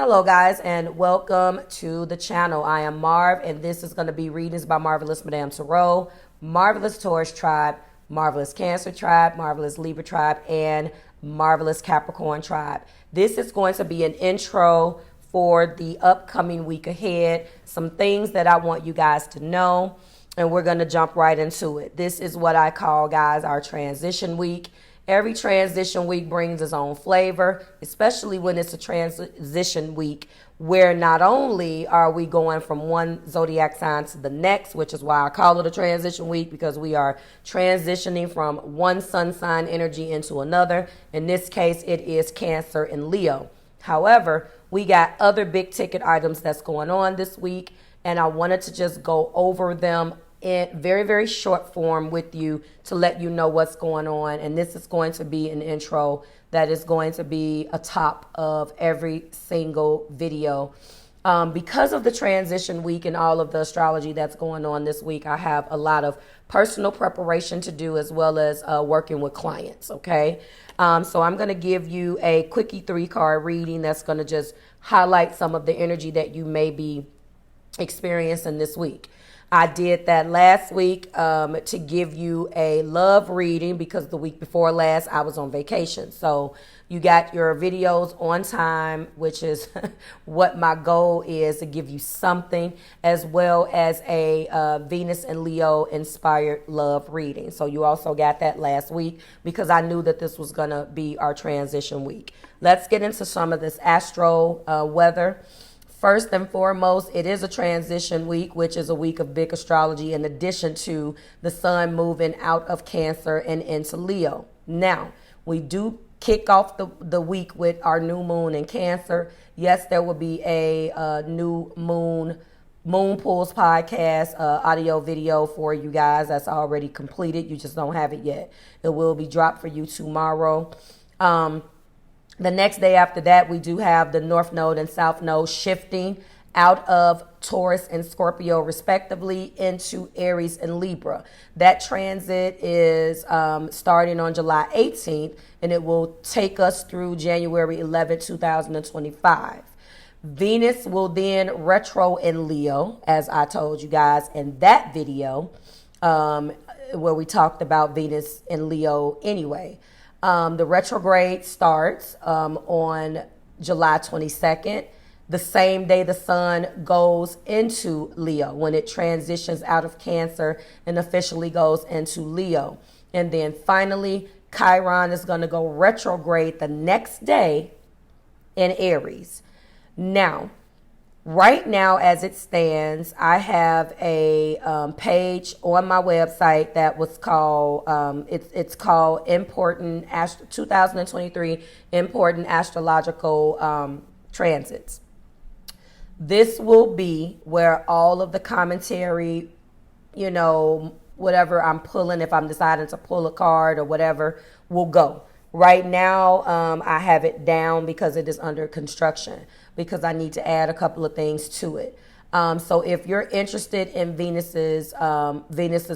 Hello guys, and welcome to the channel. I am Marv, and this is going to be readings by Marvelous Madame TAURUS, Marvelous Taurus Tribe, Marvelous Cancer Tribe, Marvelous Libra Tribe, and Marvelous Capricorn Tribe. This is going to be an intro for the upcoming week ahead, some things that I want you guys to know, and we're going to jump right into it. This is what I call, guys, our transition week. Every transition week brings its own flavor, especially when it's a transition week where not only are we going from one zodiac sign to the next, which is why I call it a transition week, because we are transitioning from one sun sign energy into another. In this case, it is Cancer and Leo. However, we got other big ticket items that's going on this week, and I wanted to just go over them in very, very short form with you to let you know what's going on. And this is going to be an intro that is going to be a top of every single video. Because of the transition week and all of the astrology that's going on this week, I have a lot of personal preparation to do as well as working with clients, okay? So I'm going to give you a quickie 3-card reading that's going to just highlight some of the energy that you may be experiencing this week. I did that last week to give you a love reading because the week before last I was on vacation. So you got your videos on time, which is what my goal is, to give you something, as well as a Venus and Leo inspired love reading. So you also got that last week because I knew that this was going to be our transition week. Let's get into some of this astro weather. First and foremost, it is a transition week, which is a week of big astrology in addition to the sun moving out of Cancer and into Leo. Now, we do kick off the week with our new moon in Cancer. Yes, there will be a new moon Pools podcast, audio video for you guys that's already completed. You just don't have it yet. It will be dropped for you tomorrow. The next day after that, we do have the North Node and South Node shifting out of Taurus and Scorpio, respectively, into Aries and Libra. That transit is starting on July 18th, and it will take us through January 11th, 2025. Venus will then retro in Leo, as I told you guys in that video, where we talked about Venus in Leo anyway. The retrograde starts on July 22nd, the same day the sun goes into Leo, when it transitions out of Cancer and officially goes into Leo. And then finally, Chiron is going to go retrograde the next day in Aries. Now, right now, as it stands, I have a page on my website that was called, it's called 2023 Important Astrological Transits. This will be where all of the commentary, you know, whatever I'm pulling, if I'm deciding to pull a card or whatever, will go. Right now, I have it down because it is under construction, because I need to add a couple of things to it. So if you're interested in Venus's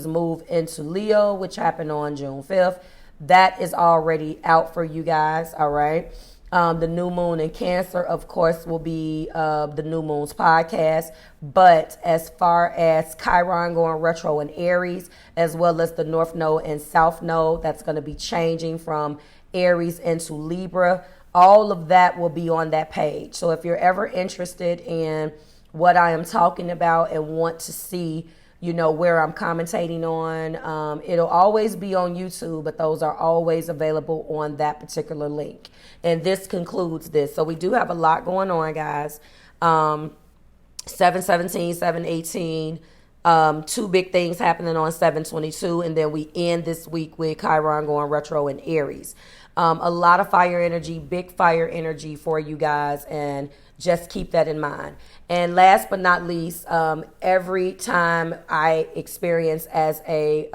move into Leo, which happened on June 5th, that is already out for you guys, all right? The new moon in Cancer, of course, will be the New Moon's podcast. But as far as Chiron going retro in Aries, as well as the North Node and South Node, that's going to be changing from Aries into Libra, all of that will be on that page. So if you're ever interested in what I am talking about and want to see, you know, where I'm commentating on, it'll always be on YouTube, but those are always available on that particular link. And this concludes this. So we do have a lot going on, guys. 7/17, 7/18, two big things happening on 7/22, and then we end this week with Chiron going retro in Aries. A lot of fire energy, big fire energy for you guys, and just keep that in mind. And last but not least, every time I experience as a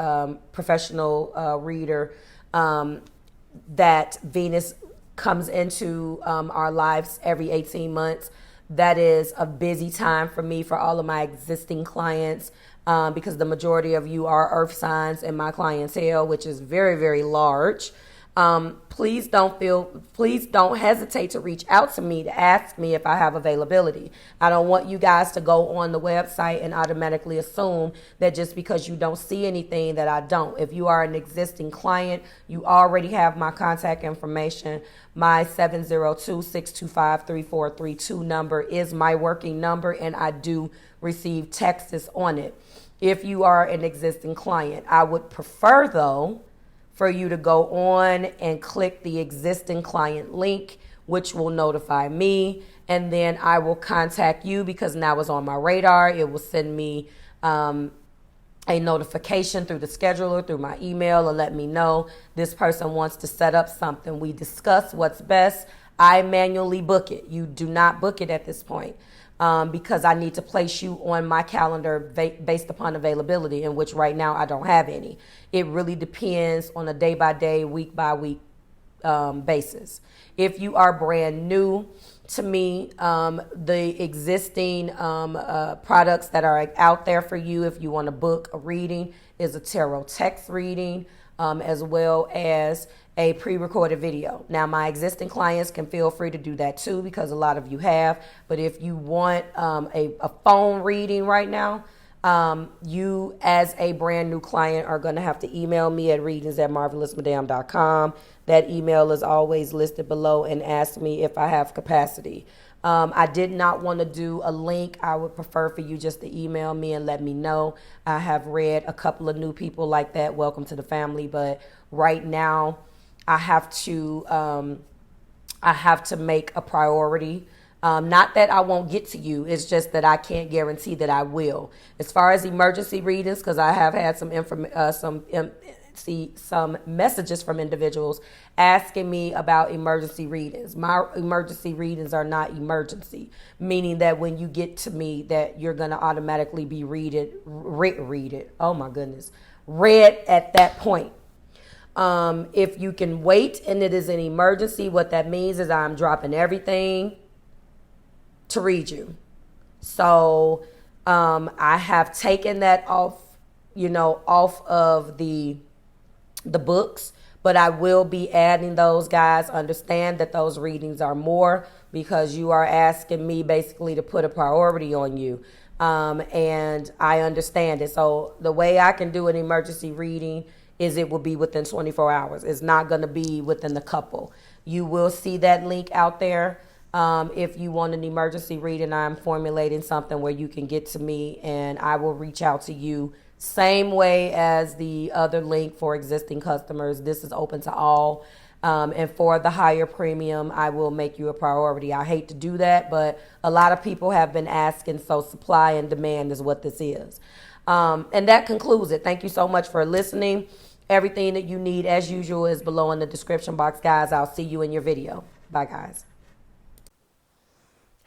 professional reader that Venus comes into our lives every 18 months, that is a busy time for me, for all of my existing clients, because the majority of you are earth signs in my clientele, which is very, very large. Please don't hesitate to reach out to me to ask me if I have availability. I don't want you guys to go on the website and automatically assume that just because you don't see anything that I don't. If you are an existing client, you already have my contact information. My 702-625-3432 number is my working number, and I do receive texts on it. If you are an existing client, I would prefer, though, for you to go on and click the existing client link, which will notify me, and then I will contact you because now it's on my radar. It will send me a notification through the scheduler, through my email, and let me know this person wants to set up something. We discuss what's best. I manually book it. You do not book it at this point. Because I need to place you on my calendar based upon availability, in which right now I don't have any. It really depends on a day-by-day, week-by-week basis. If you are brand new to me, the existing products that are out there for you, if you want to book a reading, is a tarot text reading, as well as a pre-recorded video. Now, my existing clients can feel free to do that too, because a lot of you have. But if you want a phone reading right now, you as a brand new client are going to have to email me at readingsbymarvelousmadame.com. That email is always listed below, and ask me if I have capacity. I did not want to do a link. I would prefer for you just to email me and let me know. I have read a couple of new people like that. Welcome to the family. But right now, I have to make a priority. Not that I won't get to you. It's just that I can't guarantee that I will. As far as emergency readings, because I have had some messages from individuals asking me about emergency readings. My emergency readings are not emergency, meaning that when you get to me, that you're going to automatically be read it. Oh my goodness, read at that point. If you can wait and it is an emergency, what that means is I'm dropping everything to read you. So I have taken that off of the books, but I will be adding those, guys. Understand that those readings are more because you are asking me basically to put a priority on you. And I understand it. So the way I can do an emergency reading is it will be within 24 hours. It's not going to be within the couple. You will see that link out there. If you want an emergency reading, I'm formulating something where you can get to me and I will reach out to you. Same way as the other link for existing customers. This is open to all. And for the higher premium, I will make you a priority. I hate to do that, but a lot of people have been asking, so supply and demand is what this is. And that concludes it. Thank you so much for listening. Everything that you need, as usual, is below in the description box, guys. I'll see you in your video. Bye, guys.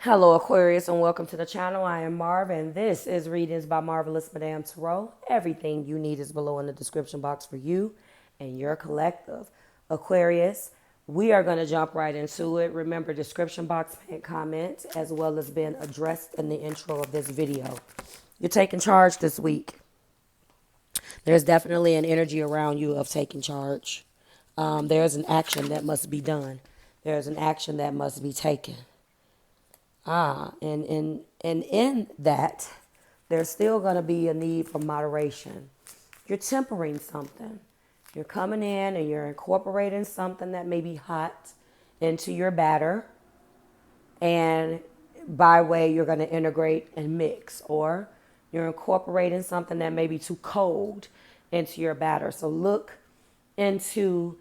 Hello, Aquarius, and welcome to the channel. I am Marv, and this is Readings by Marvelous Madame TAURUS. Everything you need is below in the description box for you and your collective. Aquarius, we are going to jump right into it. Remember, description box, pinned comment, as well as being addressed in the intro of this video. You're taking charge this week. There's definitely an energy around you of taking charge. There's an action that must be done. There's an action that must be taken. And in that, there's still going to be a need for moderation. You're tempering something. You're coming in and you're incorporating something that may be hot into your batter. And by way, you're going to integrate and mix. Or you're incorporating something that may be too cold into your batter. So look into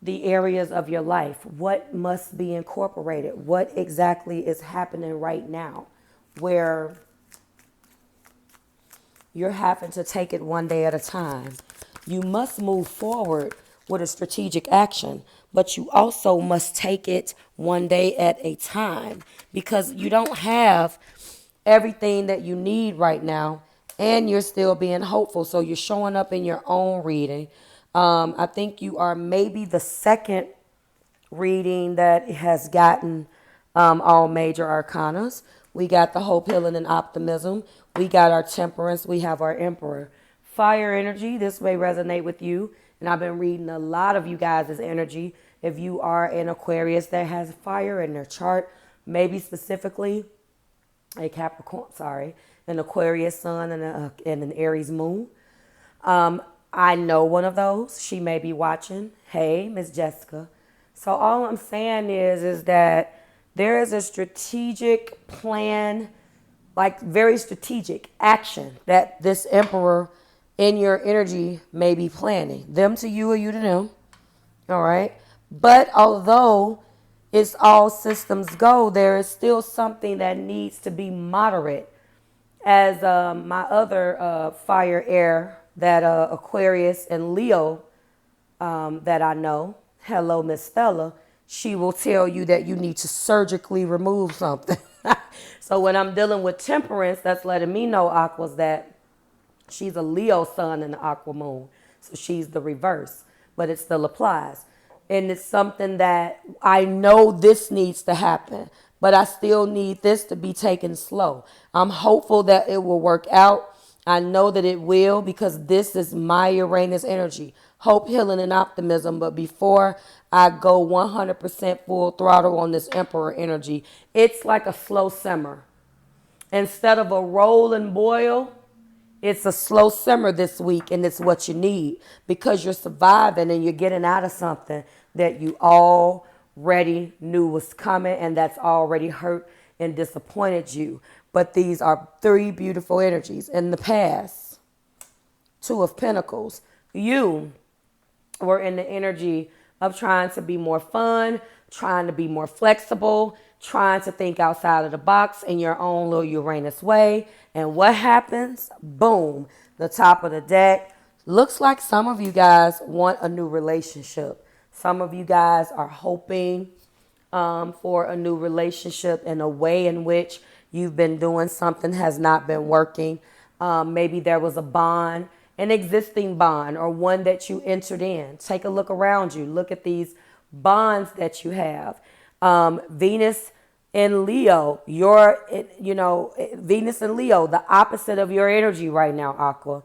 the areas of your life. What must be incorporated? What exactly is happening right now where you're having to take it one day at a time? You must move forward with a strategic action, but you also must take it one day at a time because you don't have everything that you need right now and you're still being hopeful. So you're showing up in your own reading. I think you are maybe the second reading that has gotten all major arcanas. We got the hope, healing, and optimism. We got our temperance. We have our emperor. Fire energy. This may resonate with you. And I've been reading a lot of you guys' energy. If you are an Aquarius that has fire in their chart, maybe specifically a Capricorn, an Aquarius sun and an Aries moon. I know one of those. She may be watching. Hey, Miss Jessica. So all I'm saying is that there is a strategic plan, like very strategic action that this Emperor in your energy may be planning. Them to you or you to them. All right. But although it's all systems go, there is still something that needs to be moderate. As my other fire air, that Aquarius and Leo that I know, hello, Miss Stella, she will tell you that you need to surgically remove something. So when I'm dealing with temperance, that's letting me know, Aquas, that she's a Leo sun and an Aqua moon. So she's the reverse, but it still applies. And it's something that I know this needs to happen, but I still need this to be taken slow. I'm hopeful that it will work out. I know that it will, because this is my Uranus energy. Hope, healing, and optimism. But before I go 100% full throttle on this Emperor energy, it's like a slow simmer. Instead of a roll and boil, it's a slow simmer this week, and it's what you need, because you're surviving and you're getting out of something that you already knew was coming, and that's already hurt and disappointed you. But these are three beautiful energies. In the past, Two of Pentacles, you were in the energy of trying to be more fun, trying to be more flexible, trying to think outside of the box in your own little Uranus way. And what happens? Boom, the top of the deck. Looks like some of you guys want a new relationship. Some of you guys are hoping for a new relationship in a way in which you've been doing something has not been working. Maybe there was a bond, an existing bond, or one that you entered in. Take a look around you. Look at these bonds that you have. Venus and Leo, Venus and Leo, the opposite of your energy right now, Aqua.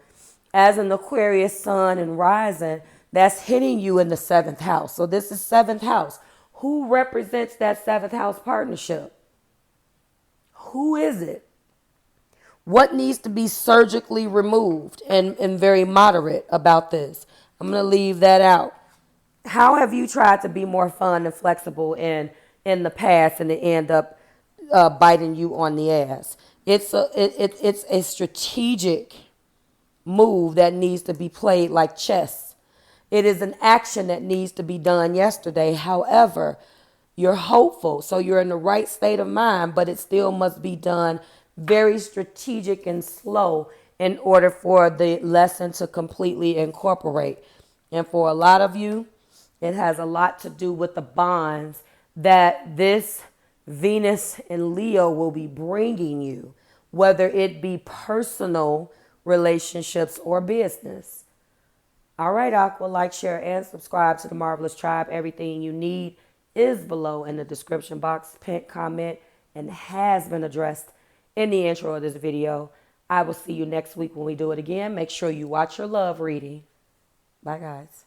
As an Aquarius sun and rising, that's hitting you in the 7th house. So this is 7th house. Who represents that 7th house partnership? Who is it? What needs to be surgically removed and very moderate about this? I'm going to leave that out. How have you tried to be more fun and flexible in the past, and it end up biting you on the ass? It's a strategic move that needs to be played like chess. It is an action that needs to be done yesterday. However, you're hopeful, so you're in the right state of mind, but it still must be done very strategic and slow in order for the lesson to completely incorporate. And for a lot of you, it has a lot to do with the bonds that this Venus and Leo will be bringing you, whether it be personal relationships or business. All right, Aqua, like, share, and subscribe to the Marvelous Tribe. Everything you need is below in the description box. Pinned comment and has been addressed in the intro of this video. I will see you next week when we do it again. Make sure you watch your love reading. Bye, guys.